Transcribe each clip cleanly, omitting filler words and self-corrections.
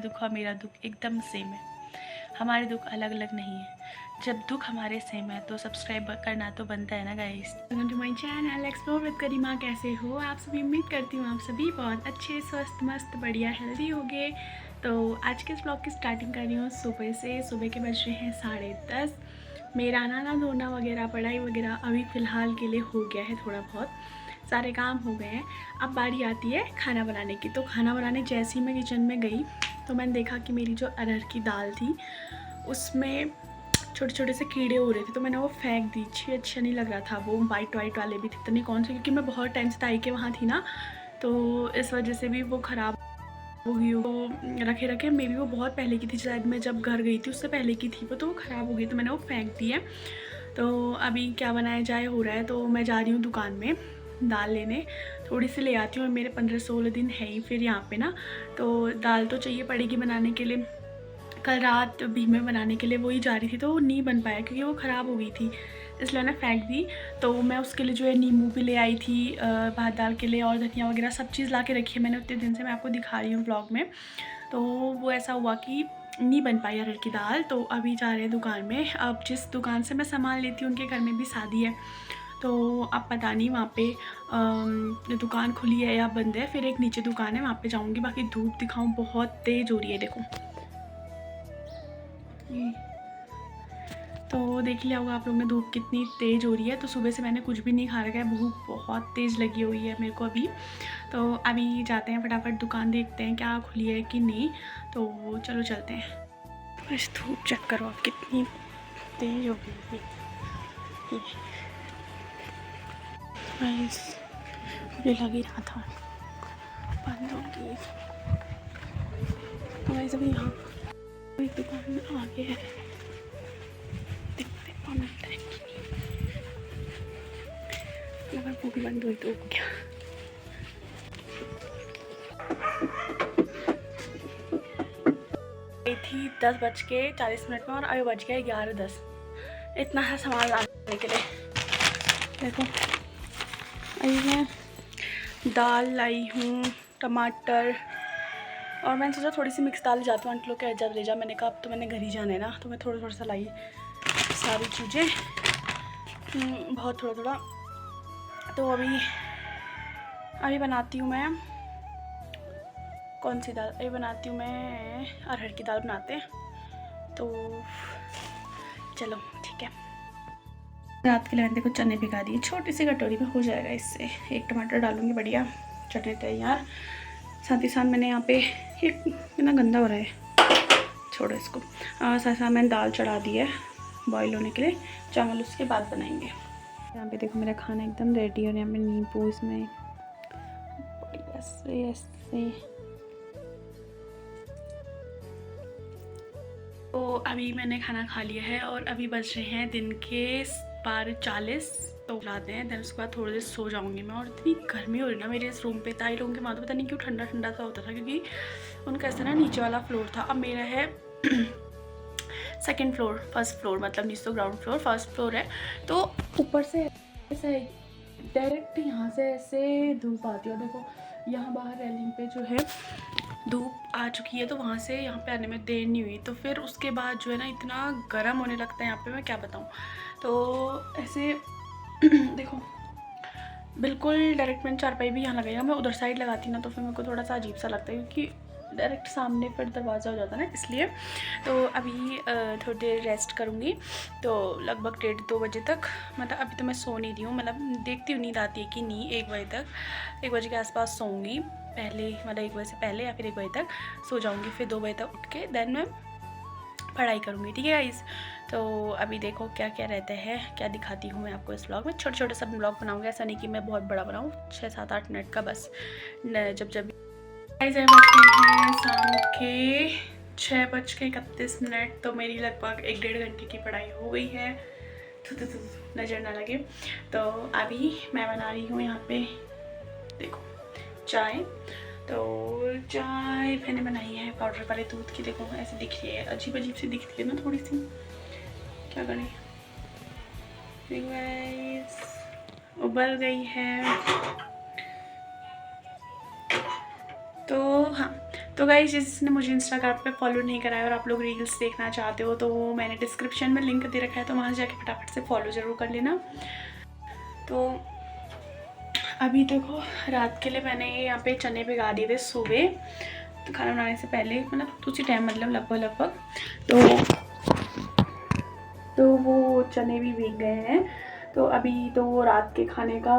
दुख और मेरा दुख एकदम सेम है, हमारे दुख अलग अलग नहीं है। जब दुख हमारे सेम है तो सब्सक्राइब करना तो बनता है ना guys. Welcome to my channel explore with Karima. कैसे हो आप सभी? उम्मीद करती हूँ आप सभी बहुत अच्छे, स्वस्थ, मस्त, बढ़िया, हेल्दी होंगे। तो आज के इस ब्लॉग की स्टार्टिंग कर रही हूँ सुबह से। सुबह के बज रहे हैं 10:30। मेरा नहाना धोना वगैरह, पढ़ाई वगैरह अभी फ़िलहाल के लिए हो गया है, थोड़ा बहुत सारे काम हो गए हैं। अब बारी आती है खाना बनाने की। तो खाना बनाने जैसे ही मैं किचन में गई तो मैंने देखा कि मेरी जो अरहर की दाल थी उसमें छोटे छोटे से कीड़े हो रहे थे, तो मैंने वो फेंक दी। अच्छा नहीं लग रहा था, वो वाइट वाले भी थे, पता नहीं कौन से, क्योंकि मैं बहुत टाइम से ताई के वहाँ थी ना, तो इस वजह से भी वो ख़राब हो गई। वो रखे रखे मे भी वो बहुत पहले की थी, शायद मैं जब घर गई थी उससे पहले की थी वो, तो वो ख़राब हो गई, तो मैंने वो फेंक दी है। तो अभी क्या बनाया जाए हो रहा है, तो मैं जा रही हूँ दुकान में दाल लेने, थोड़ी सी ले आती हूँ। मेरे 15-16 दिन है ही फिर यहाँ पे ना, तो दाल तो चाहिए पड़ेगी बनाने के लिए। कल रात भी मैं बनाने के लिए वही जा रही थी, तो वो नहीं बन पाया क्योंकि वो ख़राब हो गई थी, इसलिए मैंने फेंक दी। तो मैं उसके लिए जो है नींबू भी ले आई थी भात दाल के लिए, और धनिया वगैरह सब चीज़ ला के रखी है मैंने उतने दिन से, मैं आपको दिखा रही हूँ ब्लॉग में। तो वो ऐसा हुआ कि नहीं बन पाई अरहर की दाल। तो अभी जा रहे हैं दुकान में। अब जिस दुकान से मैं सामान लेती हूँ उनके घर में भी शादी है, तो अब पता नहीं वहाँ पे दुकान खुली है या बंद है। फिर एक नीचे दुकान है, वहाँ पे जाऊँगी। बाकी धूप दिखाऊँ बहुत तेज़ हो रही है, देखो तो देख लिया होगा आप लोगों ने धूप कितनी तेज़ हो रही है। तो सुबह से मैंने कुछ भी नहीं खा रखा है, भूख बहुत तेज़ लगी हुई है मेरे को अभी। तो अभी जाते हैं फटाफट दुकान, देखते हैं क्या खुली है कि नहीं। तो चलो चलते हैं। बस धूप चेक करो आप कितनी तेज़ हो गई है। मुझे लग ही रहा था बंद होगी। तो वैसे भी यहाँ एक दुकान में आगे है, देखते हैं मिलता है अगर वो भी बंद हुई तो हो गया। गई थी 10:40 में और अभी बज गया 11:10। इतना सा सामान लाने के लिए देखो। अभी मैं दाल लाई हूँ, टमाटर, और मैंने सोचा थोड़ी सी मिक्स दाल जाती हूँ, आंटी लोग कह जब ले जा, मैंने कहा अब तो मैंने घर ही जाना है ना, तो मैं थोड़ा थोड़ा सा लाई सारी चीज़ें, बहुत थोड़ा थोड़ा। तो अभी बनाती हूँ मैं कौन सी दाल, अभी बनाती हूँ मैं अरहर की दाल बनाते हैं। तो चलो ठीक है। रात के लिए मैंने देखो चने भिगा दिए, छोटी सी कटोरी में हो जाएगा इससे। एक टमाटर डालूंगी, बढ़िया चटनी तैयार। साथ ही साथ मैंने यहाँ पे एक कितना गंदा हो रहा है, छोड़ो इसको। साथ साथ मैंने दाल चढ़ा दी है बॉईल होने के लिए, चावल उसके बाद बनाएंगे। यहाँ पे देखो मेरा खाना एकदम रेडी है, और यहाँ पे नींबू इसमें ऐसे ऐसे। तो अभी मैंने खाना खा लिया है और अभी बज रहे हैं दिन के 12:40। तो लाते हैं, देन उसके बाद थोड़ी देर सो जाऊंगी मैं। और इतनी गर्मी हो रही ना मेरे इस रूम पे, ताई लोगों के वहाँ तो पता नहीं क्यों ठंडा ठंडा सा होता था, क्योंकि उनका ऐसा ना नीचे वाला फ्लोर था। अब मेरा है सेकंड फ्लोर, फर्स्ट फ्लोर मतलब नीचे तो ग्राउंड फ्लोर, फर्स्ट फ्लोर है। तो ऊपर से ऐसे डायरेक्ट यहाँ से ऐसे धूप आती है। देखो यहाँ बाहर रेलिंग पे जो है धूप आ चुकी है, तो वहाँ से यहाँ पे आने में देर नहीं हुई। तो फिर उसके बाद जो है ना इतना गर्म होने लगता है यहाँ पे, मैं क्या बताऊँ। तो ऐसे देखो बिल्कुल डायरेक्ट मैंने चारपाई भी यहाँ लगाई है। मैं उधर साइड लगाती ना तो फिर मेरे को थोड़ा सा अजीब सा लगता है, क्योंकि डायरेक्ट सामने फिर दरवाज़ा हो जाता है ना, इसलिए। तो अभी थोड़ी देर रेस्ट करूँगी, तो लगभग 1:30-2 बजे तक, मतलब अभी तो मैं सो नहीं रही हूँ, मतलब देखती हूँ नींद आती है कि नहीं। 1 बजे तक, 1 बजे के आसपास सोऊंगी पहले, मतलब 1 बजे से पहले, या फिर 1 बजे तक सो जाऊँगी। फिर 2 बजे तक उठ के देन मैं पढ़ाई करूँगी, ठीक है गाइस। तो अभी देखो क्या क्या रहता है, क्या दिखाती हूँ मैं आपको इस ब्लॉग में। छोटे छोटे सब ब्लॉग बनाऊँगी, ऐसा नहीं कि मैं बहुत बड़ा बनाऊँ, 6-7-8 मिनट का बस। जब गाइस बजते हैं शाम के 6:31। तो मेरी लगभग 1-1.5 घंटे की पढ़ाई हो गई है, नज़र ना लगे। तो अभी मैं बना रही हूँ यहाँ पे देखो चाय। तो चाय मैंने बनाई है पाउडर वाले दूध की, देखो ऐसे दिख रही है, अजीब अजीब सी दिखती है ना थोड़ी सी, क्या करें। गाइस उबल गई है। तो हाँ, तो गाइस जिसने मुझे इंस्टाग्राम पे फॉलो नहीं करा है और आप लोग रील्स देखना चाहते हो तो मैंने डिस्क्रिप्शन में लिंक दे रखा है, तो वहाँ से जाके फटाफट से फॉलो ज़रूर कर लेना। तो अभी देखो रात के लिए मैंने यहाँ पे चने भिगा दिए थे सुबह, तो खाना बनाने से पहले मतलब उसी टाइम मतलब लगभग तो वो चने भी भीग गए हैं। तो अभी तो वो रात के खाने का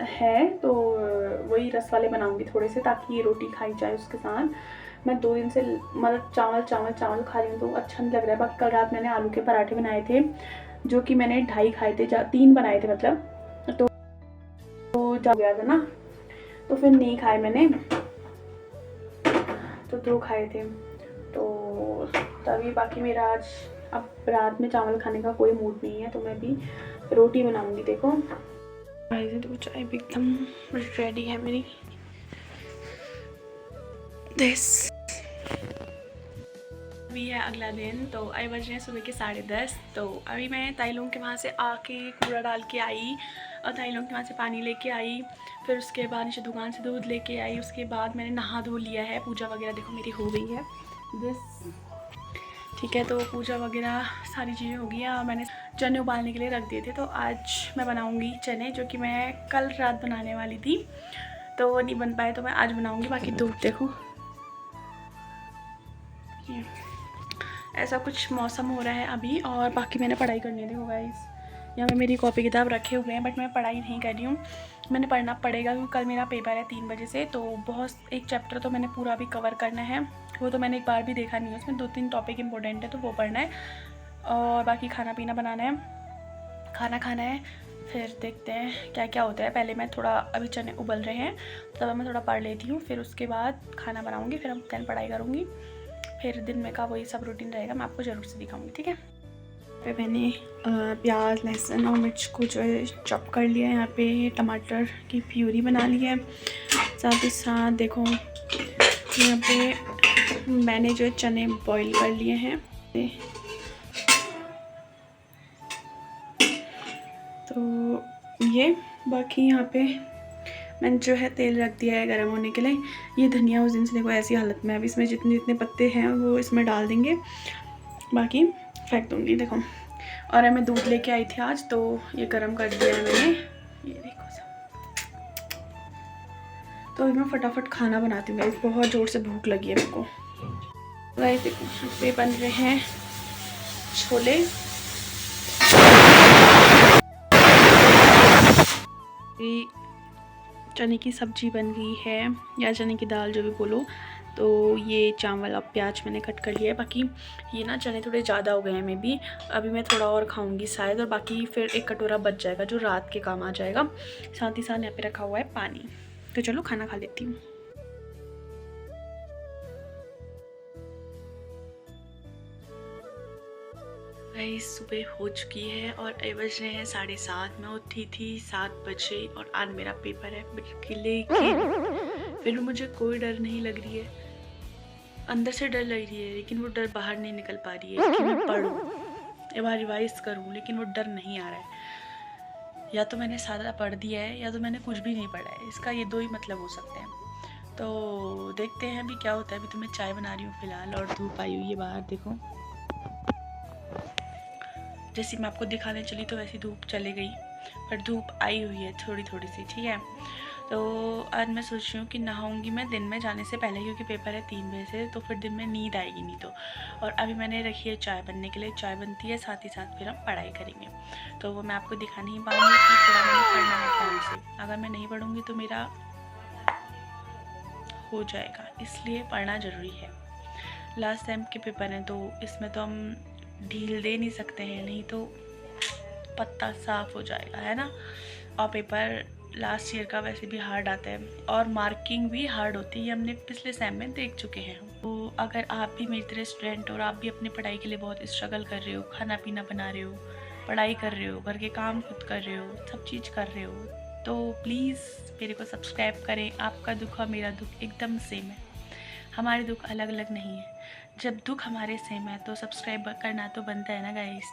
है, तो वही रस वाले बनाऊंगी थोड़े से, ताकि ये रोटी खाई जाए उसके साथ। मैं 2 दिन से मतलब चावल खा रही हूँ तो अच्छा नहीं लग रहा है। बाकी कल रात मैंने आलू के पराठे बनाए थे, जो कि मैंने 2.5 खाए थे, 3 बनाए थे मतलब, तो जा गया था ना, तो फिर नहीं खाए मैंने, तो 2 खाए थे। तो तभी बाकी मेरा आज अब रात में चावल खाने का कोई मूड नहीं है, तो मैं भी रोटी बनाऊंगी। देखो तो चाय भी एकदम रेडी है मेरी। अभी है अगला दिन, तो अभी बज रहे हैं सुबह के 10:30। तो अभी मैं ताइलों के वहाँ से आके कूड़ा डाल के आई और ताइलों के वहाँ से पानी लेके आई, फिर उसके बाद नीचे दुकान से दूध लेके आई। उसके बाद मैंने नहा धो लिया है, पूजा वगैरह देखो मेरी हो गई है ठीक है। तो पूजा वगैरह सारी चीज़ें हो गई हैं और मैंने चने उबालने के लिए रख दिए थे। तो आज मैं बनाऊँगी चने, जो कि मैं कल रात बनाने वाली थी, तो वो नहीं बन पाए, तो मैं आज बनाऊँगी। बाकी धूप देखो, ऐसा कुछ मौसम हो रहा है अभी। और बाकी मैंने पढ़ाई करनी है, देखो गाइस यहाँ पे मेरी कॉपी किताब रखे हुए हैं, बट मैं पढ़ाई नहीं कर रही हूँ। मैंने पढ़ना पड़ेगा क्योंकि कल मेरा पेपर है 3 बजे से, तो बहुत एक चैप्टर तो मैंने पूरा भी कवर करना है, वो तो मैंने एक बार भी देखा नहीं है, उसमें 2-3 टॉपिक इंपॉर्टेंट है, तो वो पढ़ना है। और बाकी खाना पीना बनाना है, खाना खाना है, फिर देखते हैं क्या क्या होता है। पहले मैं थोड़ा अभी चने उबल रहे हैं, तब मैं थोड़ा पढ़ लेती हूँ, फिर उसके बाद खाना बनाऊँगी, फिर हम दैन पढ़ाई करूँगी, फिर दिन में का वही सब रूटीन रहेगा। मैं आपको ज़रूर से दिखाऊंगी, ठीक है। पे मैंने प्याज लहसुन और मिर्च को जो है चॉप कर लिया है। यहाँ पे टमाटर की प्यूरी बना ली है। साथ ही साथ देखो यहाँ पे मैंने जो है चने बॉईल कर लिए हैं, तो ये बाकी यहाँ पे मैंने जो है तेल रख दिया है गर्म होने के लिए। ये धनिया उस दिन से देखो ऐसी हालत में है, अब इसमें जितने जितने पत्ते हैं वो इसमें डाल देंगे, बाकी फेंक दूँगी। देखो और मैं दूध लेके आई थी आज, तो ये गर्म कर दिया है मैंने, ये देखो सब। तो अभी मैं फटाफट खाना बनाती हूँ, बहुत ज़ोर से भूख लगी है मेरे को। गाइस देखो यहाँ पे बन रहे हैं छोले, चने की सब्जी बन गई है या चने की दाल जो भी बोलो। तो ये चावल अब प्याज मैंने कट कर लिया है। बाकी ये ना चने थोड़े ज़्यादा हो गए हैं, मैं भी अभी मैं थोड़ा और खाऊंगी शायद, और बाकी फिर 1 कटोरा बच जाएगा जो रात के काम आ जाएगा। साथ ही साथ यहाँ पे रखा हुआ है पानी। तो चलो खाना खा लेती हूँ। सुबह हो चुकी है और बज रहे हैं 7:30। मैं उठी थी 7 बजे और आज मेरा पेपर है, लेकिन फिर मुझे कोई डर नहीं लग रही है। अंदर से डर लग रही है, लेकिन वो डर बाहर नहीं निकल पा रही है कि मैं पढ़ूँ, एक बार रिवाइज करूँ, लेकिन वो डर नहीं आ रहा है। या तो मैंने सारा पढ़ दिया है या तो मैंने कुछ भी नहीं पढ़ा है, इसका ये 2 ही मतलब हो सकते हैं। तो देखते हैं अभी क्या होता है। अभी तो मैं चाय बना रही हूँ फ़िलहाल, और धूप आई हुई है बाहर देखो। जैसे मैं आपको दिखाने चली तो वैसी धूप चली गई, पर धूप आई हुई है थोड़ी थोड़ी सी, ठीक है। तो आज मैं सोच रही हूँ कि नहाऊंगी मैं दिन में जाने से पहले, क्योंकि पेपर है 3 बजे से, तो फिर दिन में नींद आएगी नहीं तो। और अभी मैंने रखी है चाय बनने के लिए, चाय बनती है, साथ ही साथ फिर हम पढ़ाई करेंगे। तो वो मैं आपको दिखा नहीं पाऊँगी कि थोड़ा मैंने पढ़ना है टाइम से। अगर मैं नहीं पढ़ूँगी तो मेरा हो जाएगा, इसलिए पढ़ना ज़रूरी है। लास्ट टाइम के पेपर हैं तो इसमें तो हम ढील दे नहीं सकते हैं, नहीं तो पत्ता साफ हो जाएगा, है ना। और पेपर लास्ट ईयर का वैसे भी हार्ड आता है और मार्किंग भी हार्ड होती है, ये हमने पिछले सेम में देख चुके हैं। तो अगर आप भी मेरी तरह स्टूडेंट और आप भी अपनी पढ़ाई के लिए बहुत स्ट्रगल कर रहे हो, खाना पीना बना रहे हो, पढ़ाई कर रहे हो, घर के काम खुद कर रहे हो, सब चीज़ कर रहे हो, तो प्लीज़ मेरे को सब्सक्राइब करें। आपका दुख और मेरा दुख एकदम सेम है, हमारे दुख अलग अलग नहीं है। जब दुख हमारे सेम है तो सब्सक्राइब करना तो बनता है ना गाइस,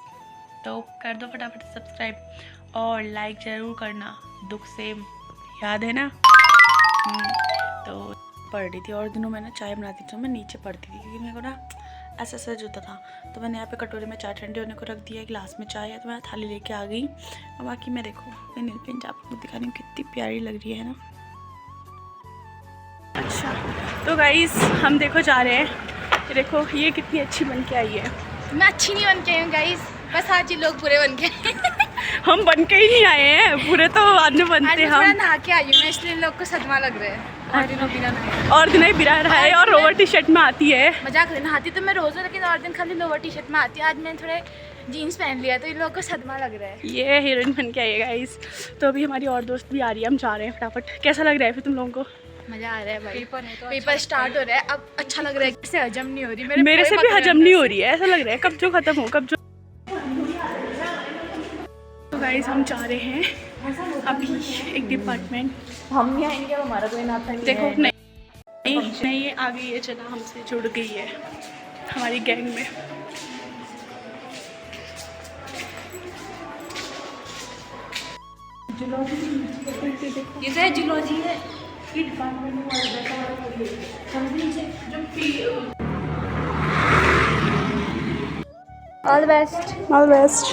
तो कर दो फटाफट सब्सक्राइब और लाइक ज़रूर करना। दुख सेम याद है ना। तो पढ़ रही थी और दिनों में ना चाय बनाती थी तो मैं नीचे पढ़ती थी क्योंकि मेरे को ना ऐसा सज होता था। तो मैंने यहाँ पे कटोरे में चाय ठंडे होने को रख दिया, गिलास में चाय है तो मैं थाली लेके आ गई। और बाकी मैं देखो मैं नील पेंट आपको दिखा रही हूँ कितनी प्यारी लग रही है ना। अच्छा तो गाइस हम देखो जा रहे हैं, देखो ये कितनी अच्छी बन के आई है। मैं अच्छी नहीं बन के आई हूँ गाइस, बस आज ही लोग बुरे बन के हम बन के ही नहीं आए हैं, पूरे तो बाद में बनते हैं। हम नहा के आई हूँ ना इसलिए लोग को सदमा लग रहा है। और दिनों बिना नहाए और दिन बिना रहा है और लोअर टी शर्ट में आती है। मजाक कर, नहाती तो मैं रोज़ हूँ लेकिन और दिन खाली लोअर टी शर्ट में आती है। आज मैंने थोड़े जीन्स पहन लिया तो इन लोगों को सदमा लग रहा है। ये हीरोइन बन के आई है गाइस। तो अभी हमारी और दोस्त भी आ रही है, हम जा रहे हैं फटाफट। कैसा लग रहा है फिर तुम लोगों को? मजा आ रहा है भाई, पेपर स्टार्ट हो रहा है अब। अच्छा लग रहा है, इससे हजम नहीं हो रही मेरे से भी हजम नहीं हो रही है, ऐसा लग रहा है कब जो खत्म हो कब जो। तो गाइस हम जा रहे हैं अभी एक डिपार्टमेंट। हम नहीं आएंगे, हमारा कोई नाता नहीं देखो है। नहीं ये आ गई है, जना हमसे जुड़ गई है हमारी गैंग में। ये तो है जूलॉजी है। All the best. All best.